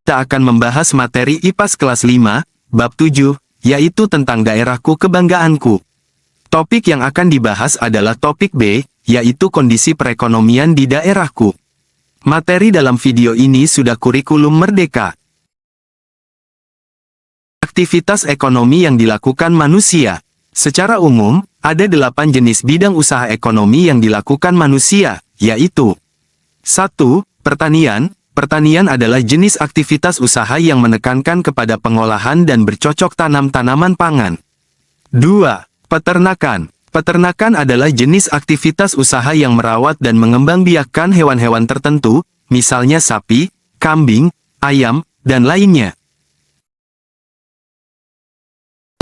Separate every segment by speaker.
Speaker 1: kita akan membahas materi IPAS kelas 5, bab 7, yaitu tentang daerahku kebanggaanku. Topik yang akan dibahas adalah topik B, yaitu kondisi perekonomian di daerahku. Materi dalam video ini sudah kurikulum merdeka. Aktivitas ekonomi yang dilakukan manusia. Secara umum, ada 8 jenis bidang usaha ekonomi yang dilakukan manusia, yaitu 1. Pertanian. Pertanian adalah jenis aktivitas usaha yang menekankan kepada pengolahan dan bercocok tanam tanaman pangan. 2. Peternakan. Peternakan adalah jenis aktivitas usaha yang merawat dan mengembangbiakkan hewan-hewan tertentu, misalnya sapi, kambing, ayam, dan lainnya.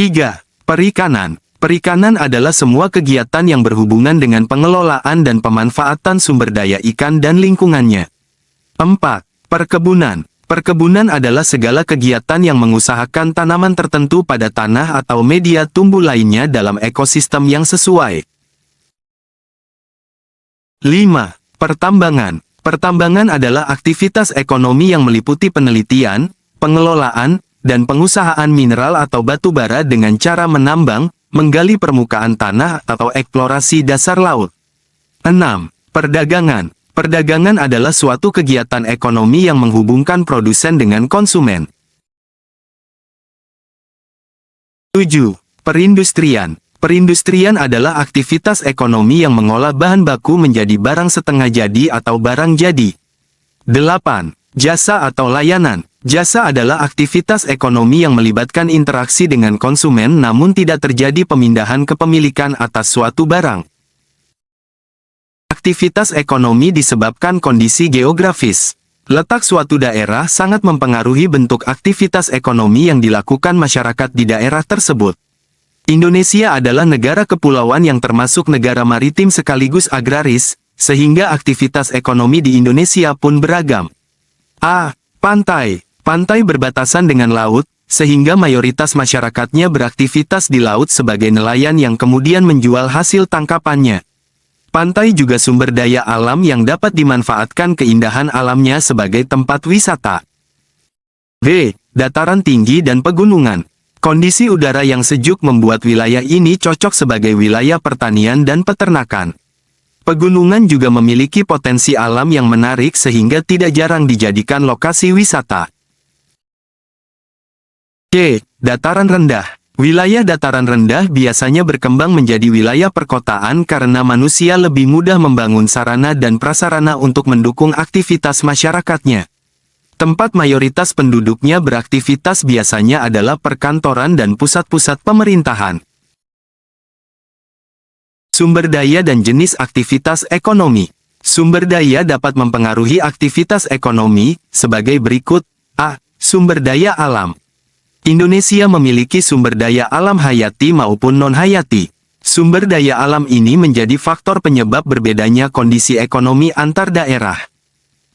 Speaker 1: 3. Perikanan. Perikanan adalah semua kegiatan yang berhubungan dengan pengelolaan dan pemanfaatan sumber daya ikan dan lingkungannya. 4. Perkebunan. Perkebunan adalah segala kegiatan yang mengusahakan tanaman tertentu pada tanah atau media tumbuh lainnya dalam ekosistem yang sesuai. 5. Pertambangan. Pertambangan adalah aktivitas ekonomi yang meliputi penelitian, pengelolaan, dan pengusahaan mineral atau batu bara dengan cara menambang, menggali permukaan tanah atau eksplorasi dasar laut. 6. Perdagangan. Perdagangan adalah suatu kegiatan ekonomi yang menghubungkan produsen dengan konsumen. 7. Perindustrian. Perindustrian adalah aktivitas ekonomi yang mengolah bahan baku menjadi barang setengah jadi atau barang jadi. 8. Jasa atau layanan. Jasa adalah aktivitas ekonomi yang melibatkan interaksi dengan konsumen namun tidak terjadi pemindahan kepemilikan atas suatu barang. Aktivitas ekonomi disebabkan kondisi geografis. Letak suatu daerah sangat mempengaruhi bentuk aktivitas ekonomi yang dilakukan masyarakat di daerah tersebut. Indonesia adalah negara kepulauan yang termasuk negara maritim sekaligus agraris, sehingga aktivitas ekonomi di Indonesia pun beragam. A. Pantai. Pantai berbatasan dengan laut, sehingga mayoritas masyarakatnya beraktivitas di laut sebagai nelayan yang kemudian menjual hasil tangkapannya. Pantai juga sumber daya alam yang dapat dimanfaatkan keindahan alamnya sebagai tempat wisata. B. Dataran tinggi dan pegunungan. Kondisi udara yang sejuk membuat wilayah ini cocok sebagai wilayah pertanian dan peternakan. Pegunungan juga memiliki potensi alam yang menarik sehingga tidak jarang dijadikan lokasi wisata. C. Dataran rendah. Wilayah dataran rendah biasanya berkembang menjadi wilayah perkotaan karena manusia lebih mudah membangun sarana dan prasarana untuk mendukung aktivitas masyarakatnya. Tempat mayoritas penduduknya beraktivitas biasanya adalah perkantoran dan pusat-pusat pemerintahan. Sumber daya dan jenis aktivitas ekonomi. Sumber daya dapat mempengaruhi aktivitas ekonomi, sebagai berikut. A. Sumber daya alam. Indonesia memiliki sumber daya alam hayati maupun non-hayati. Sumber daya alam ini menjadi faktor penyebab berbedanya kondisi ekonomi antar daerah.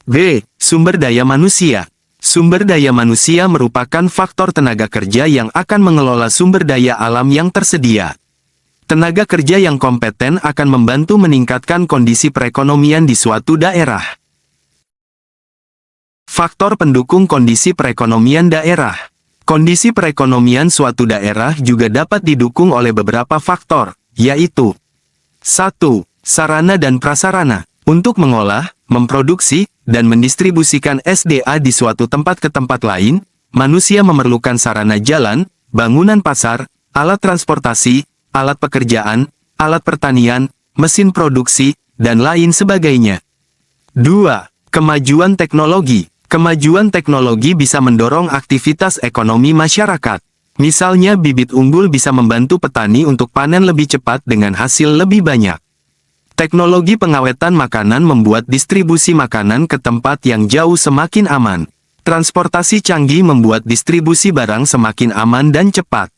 Speaker 1: B. Sumber daya manusia. Sumber daya manusia merupakan faktor tenaga kerja yang akan mengelola sumber daya alam yang tersedia. Tenaga kerja yang kompeten akan membantu meningkatkan kondisi perekonomian di suatu daerah. Faktor pendukung kondisi perekonomian daerah. Kondisi perekonomian suatu daerah juga dapat didukung oleh beberapa faktor, yaitu 1. Sarana dan prasarana. Untuk mengolah, memproduksi, dan mendistribusikan SDA di suatu tempat ke tempat lain, manusia memerlukan sarana jalan, bangunan pasar, alat transportasi, alat pekerjaan, alat pertanian, mesin produksi, dan lain sebagainya. 2. Kemajuan teknologi. Kemajuan teknologi bisa mendorong aktivitas ekonomi masyarakat. Misalnya bibit unggul bisa membantu petani untuk panen lebih cepat dengan hasil lebih banyak. Teknologi pengawetan makanan membuat distribusi makanan ke tempat yang jauh semakin aman. Transportasi canggih membuat distribusi barang semakin aman dan cepat.